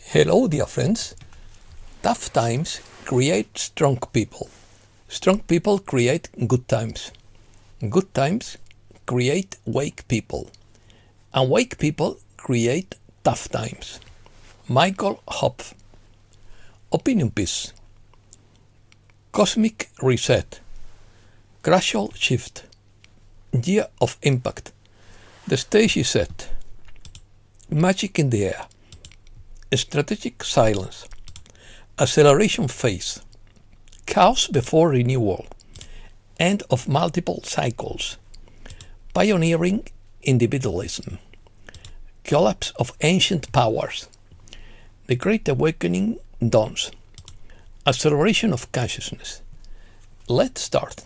Hello, dear friends. Tough times create strong people. Strong people create good times. Good times create weak people. And weak people create tough times. Michael Hopf. Opinion piece. Cosmic reset. Crucial shift. Year of impact. The stage is set. Magic in the air. Strategic silence. Acceleration phase. Chaos before renewal. End of multiple cycles. Pioneering individualism. Collapse of ancient powers. The Great Awakening dawns. Acceleration of consciousness. Let's start.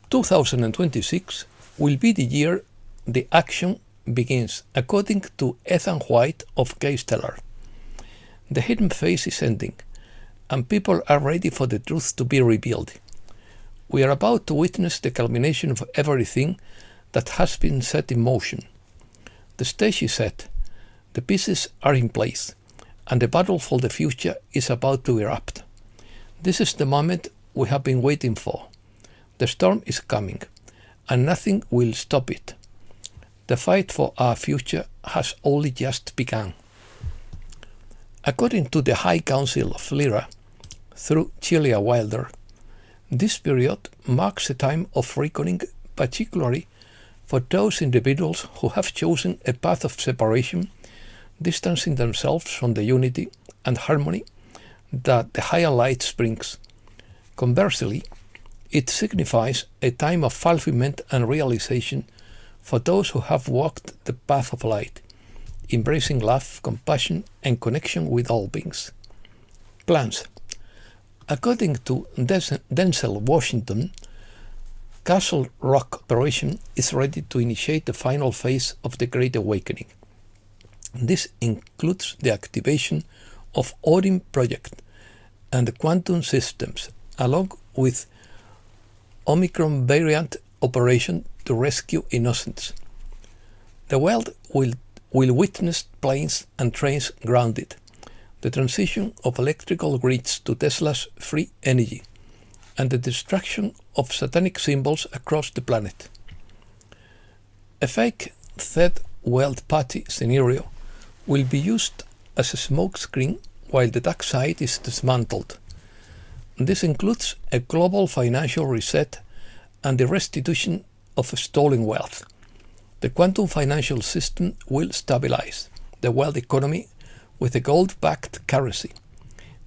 2026 will be the year the action begins, according to Ethan White of Stellar. The hidden phase is ending, and people are ready for the truth to be revealed. We are about to witness the culmination of everything that has been set in motion. The stage is set, the pieces are in place, and the battle for the future is about to erupt. This is the moment we have been waiting for. The storm is coming, and nothing will stop it. The fight for our future has only just begun. According to the High Council of Lyra, through Celia Wilder, this period marks a time of reckoning, particularly for those individuals who have chosen a path of separation, distancing themselves from the unity and harmony that the higher light brings. Conversely, it signifies a time of fulfillment and realization for those who have walked the path of light, embracing love, compassion, and connection with all beings. Plans. According to Denzel Washington, Castle Rock Operation is ready to initiate the final phase of the Great Awakening. This includes the activation of Odin Project and the quantum systems, along with Omicron variant operation to rescue innocents. The world will witness planes and trains grounded, the transition of electrical grids to Tesla's free energy, and the destruction of satanic symbols across the planet. A fake third world party scenario will be used as a smokescreen while the dark side is dismantled. This includes a global financial reset and the restitution of stolen wealth. The quantum financial system will stabilize the world economy with a gold-backed currency.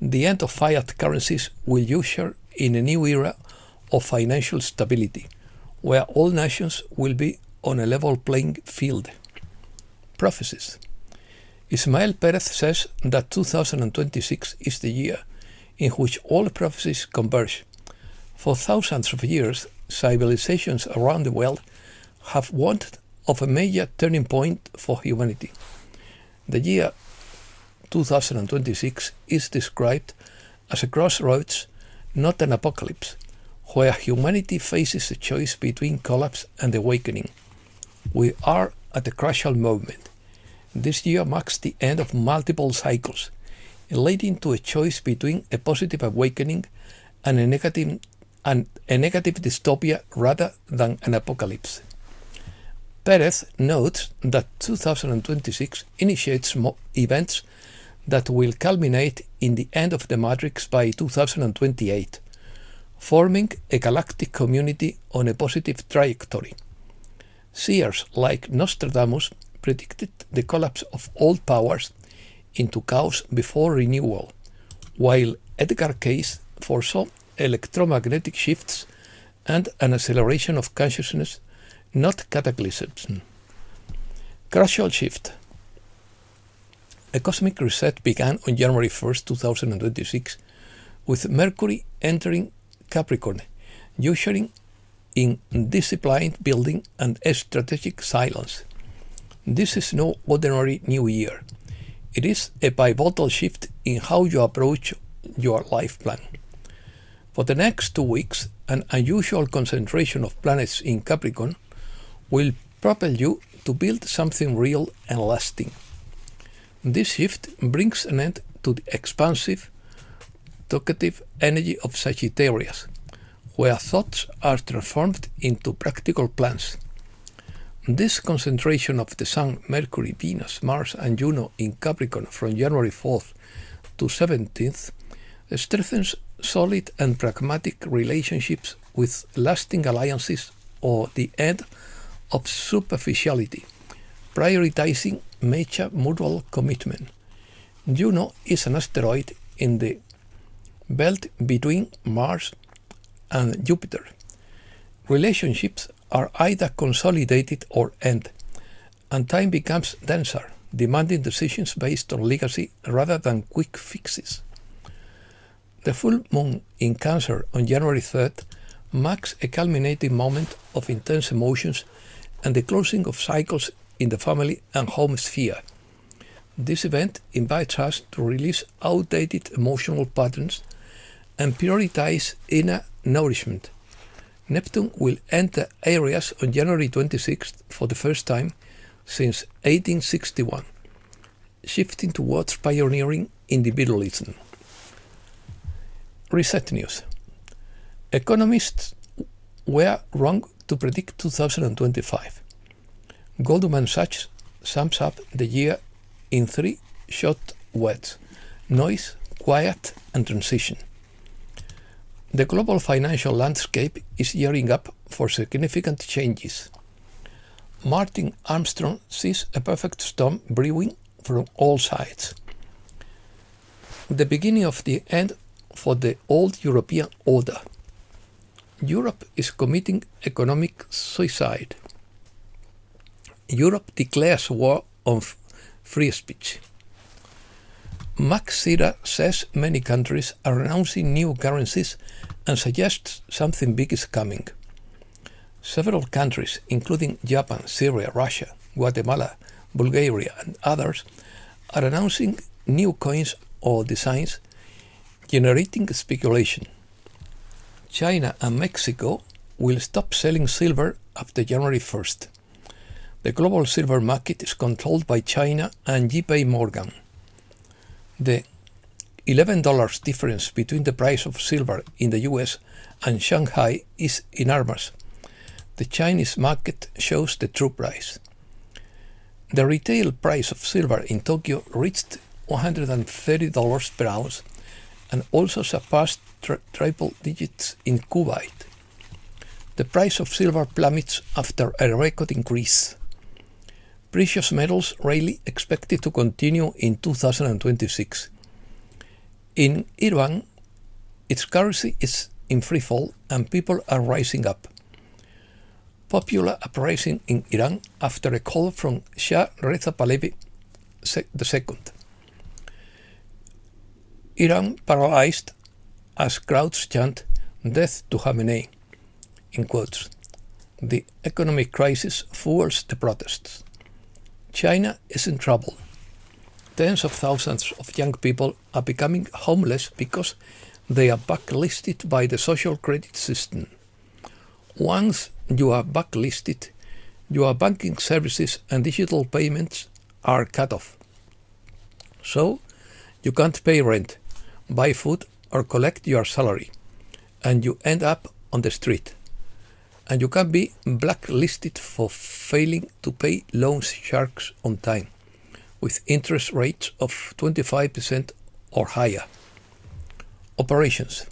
The end of fiat currencies will usher in a new era of financial stability, where all nations will be on a level playing field. Prophecies. Ismael Perez says that 2026 is the year in which all prophecies converge. For thousands of years, civilizations around the world have warned of a major turning point for humanity. The year 2026 is described as a crossroads, not an apocalypse, where humanity faces a choice between collapse and awakening. We are at a crucial moment. This year marks the end of multiple cycles, leading to a choice between a positive awakening and a negative dystopia rather than an apocalypse. Perez notes that 2026 initiates events that will culminate in the end of the Matrix by 2028, forming a galactic community on a positive trajectory. Seers like Nostradamus predicted the collapse of old powers into chaos before renewal, while Edgar Cayce foresaw electromagnetic shifts and an acceleration of consciousness, not cataclysms. Crucial shift. A cosmic reset began on January 1st, 2026, with Mercury entering Capricorn, ushering in disciplined building and strategic silence. This is no ordinary new year. It is a pivotal shift in how you approach your life plan. For the next 2 weeks, an unusual concentration of planets in Capricorn will propel you to build something real and lasting. This shift brings an end to the expansive, talkative energy of Sagittarius, where thoughts are transformed into practical plans. This concentration of the Sun, Mercury, Venus, Mars and Juno in Capricorn from January 4th to 17th strengthens solid and pragmatic relationships with lasting alliances or the end of superficiality, prioritizing major mutual commitment. Juno is an asteroid in the belt between Mars and Jupiter. Relationships are either consolidated or end, and time becomes denser, demanding decisions based on legacy rather than quick fixes. The full moon in Cancer on January 3rd marks a culminating moment of intense emotions and the closing of cycles in the family and home sphere. This event invites us to release outdated emotional patterns and prioritize inner nourishment. Neptune will enter Aries on January 26th for the first time since 1861, shifting towards pioneering individualism. Reset News. Economists were wrong to predict 2025. Goldman Sachs sums up the year in 3 short words: noise, quiet, and transition. The global financial landscape is gearing up for significant changes. Martin Armstrong sees a perfect storm brewing from all sides. The beginning of the end for the old European order. Europe is committing economic suicide. Europe declares war on free speech. Max Sira says many countries are announcing new currencies and suggests something big is coming. Several countries, including Japan, Syria, Russia, Guatemala, Bulgaria, and others, are announcing new coins or designs, generating speculation. China and Mexico will stop selling silver after January 1st. The global silver market is controlled by China and JP Morgan. The $11 difference between the price of silver in the US and Shanghai is enormous. The Chinese market shows the true price. The retail price of silver in Tokyo reached $130 per ounce and also surpassed triple digits in Kuwait. The price of silver plummets after a record increase. Precious metals rally expected to continue in 2026. In Iran, its currency is in free fall and people are rising up. Popular uprising in Iran after a call from Shah Reza Pahlavi II. Iran paralyzed as crowds chant "Death to Khamenei." In quotes. The economic crisis fuels the protests. China is in trouble. Tens of thousands of young people are becoming homeless because they are blacklisted by the social credit system. Once you are blacklisted, your banking services and digital payments are cut off. So, you can't pay rent, buy food, or collect your salary, and you end up on the street. And you can be blacklisted for failing to pay loan sharks on time, with interest rates of 25% or higher. Operations.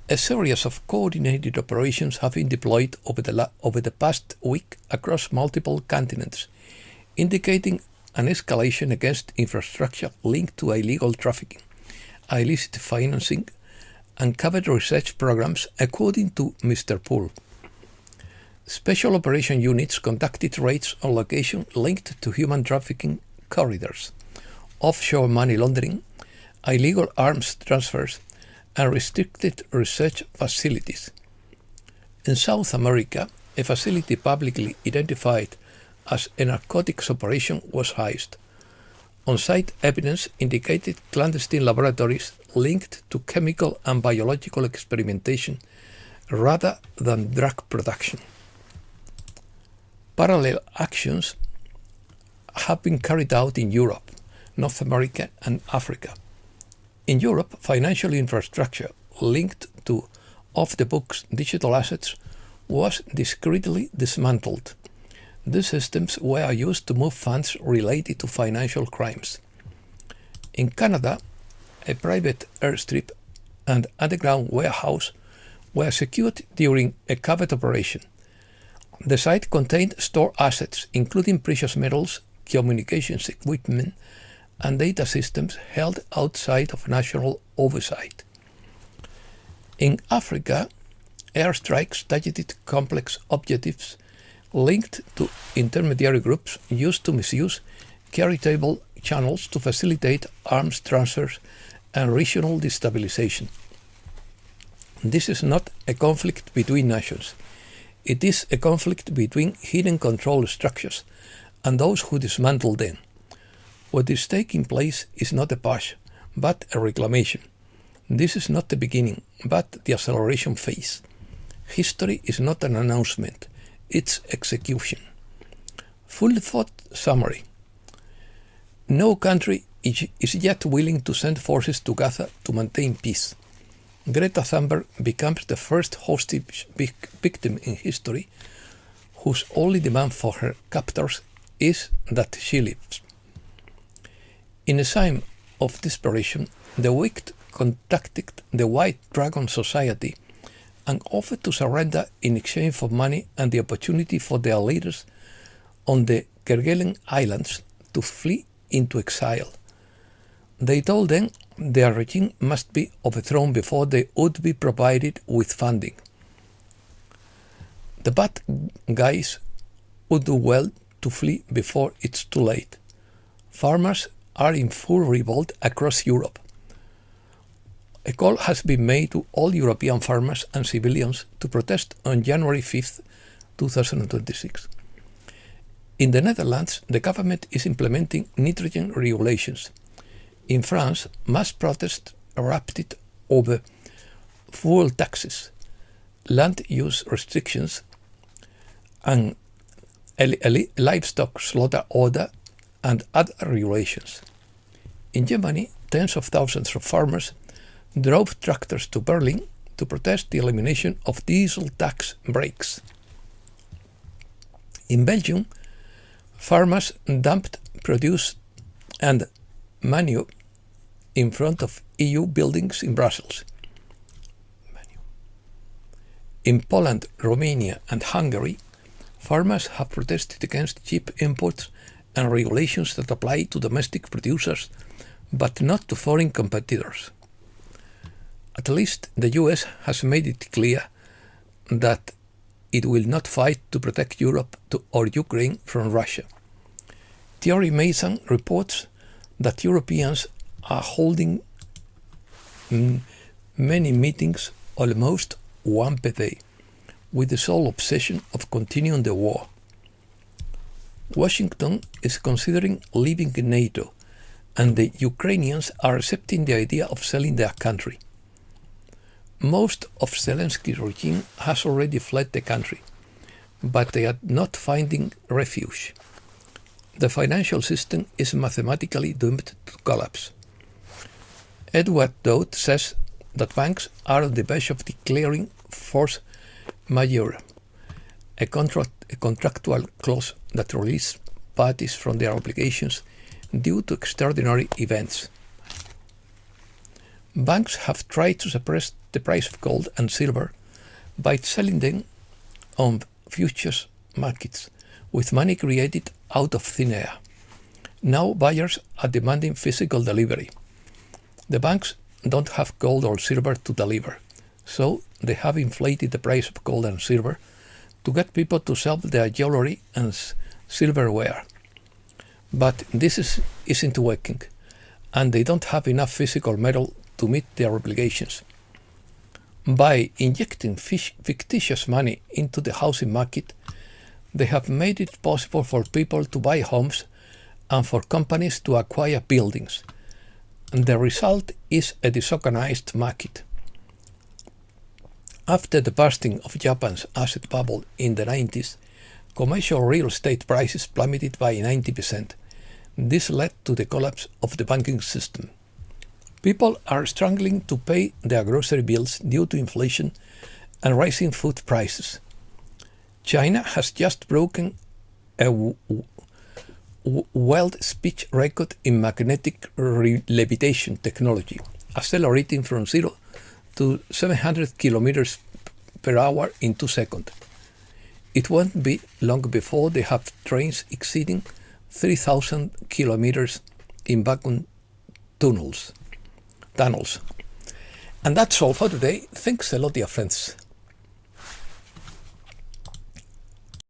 A series of coordinated operations have been deployed over the past week across multiple continents, indicating an escalation against infrastructure linked to illegal trafficking, illicit financing, and covert research programs, according to Mr. Poole. Special operation units conducted raids on locations linked to human trafficking corridors, offshore money laundering, illegal arms transfers, and restricted research facilities. In South America, a facility publicly identified as a narcotics operation was heist. On-site evidence indicated clandestine laboratories linked to chemical and biological experimentation rather than drug production. Parallel actions have been carried out in Europe. North America and Africa. In Europe, financial infrastructure linked to off-the-books digital assets was discreetly dismantled. These systems were used to move funds related to financial crimes. In Canada, a private airstrip and underground warehouse were secured during a covert operation. The site contained stored assets, including precious metals, communications equipment, and data systems held outside of national oversight. In Africa, airstrikes targeted complex objectives linked to intermediary groups used to misuse charitable channels to facilitate arms transfers and regional destabilization. This is not a conflict between nations. It is a conflict between hidden control structures and those who dismantle them. What is taking place is not a purge, but a reclamation. This is not the beginning, but the acceleration phase. History is not an announcement, it's execution. Full thought summary. No country is yet willing to send forces to Gaza to maintain peace. Greta Thunberg becomes the first hostage victim in history whose only demand for her captors is that she lives. In a sign of desperation, the wicked contacted the White Dragon Society and offered to surrender in exchange for money and the opportunity for their leaders on the Kerguelen Islands to flee into exile. They told them their regime must be overthrown before they would be provided with funding. The bad guys would do well to flee before it's too late. Farmers are in full revolt across Europe. A call has been made to all European farmers and civilians to protest on January 5, 2026. In the Netherlands, the government is implementing nitrogen regulations. In France, mass protests erupted over fuel taxes, land use restrictions, and a livestock slaughter order and other regulations. In Germany, tens of thousands of farmers drove tractors to Berlin to protest the elimination of diesel tax breaks. In Belgium, farmers dumped produce and manure in front of EU buildings in Brussels. In Poland, Romania, and Hungary, farmers have protested against cheap imports and regulations that apply to domestic producers, but not to foreign competitors. At least the US has made it clear that it will not fight to protect Europe or Ukraine from Russia. Thierry Mason reports that Europeans are holding many meetings, almost one per day, with the sole obsession of continuing the war. Washington is considering leaving NATO, and the Ukrainians are accepting the idea of selling their country. Most of Zelensky's regime has already fled the country, but they are not finding refuge. The financial system is mathematically doomed to collapse. Edward Dodd says that banks are on the verge of declaring force majeure, a contractual clause that releases parties from their obligations due to extraordinary events. Banks have tried to suppress the price of gold and silver by selling them on futures markets with money created out of thin air. Now buyers are demanding physical delivery. The banks don't have gold or silver to deliver, so they have inflated the price of gold and silver to get people to sell their jewelry and silverware. But this isn't working, and they don't have enough physical metal to meet their obligations. By injecting fictitious money into the housing market, they have made it possible for people to buy homes and for companies to acquire buildings. And the result is a disorganized market. After the bursting of Japan's asset bubble in the 90s, commercial real estate prices plummeted by 90%. This led to the collapse of the banking system. People are struggling to pay their grocery bills due to inflation and rising food prices. China has just broken a world speed record in magnetic levitation technology, accelerating from 0 to 700 kilometers per hour in 2 seconds. It won't be long before they have trains exceeding 3,000 kilometers in vacuum tunnels. And that's all for today. Thanks a lot, dear friends.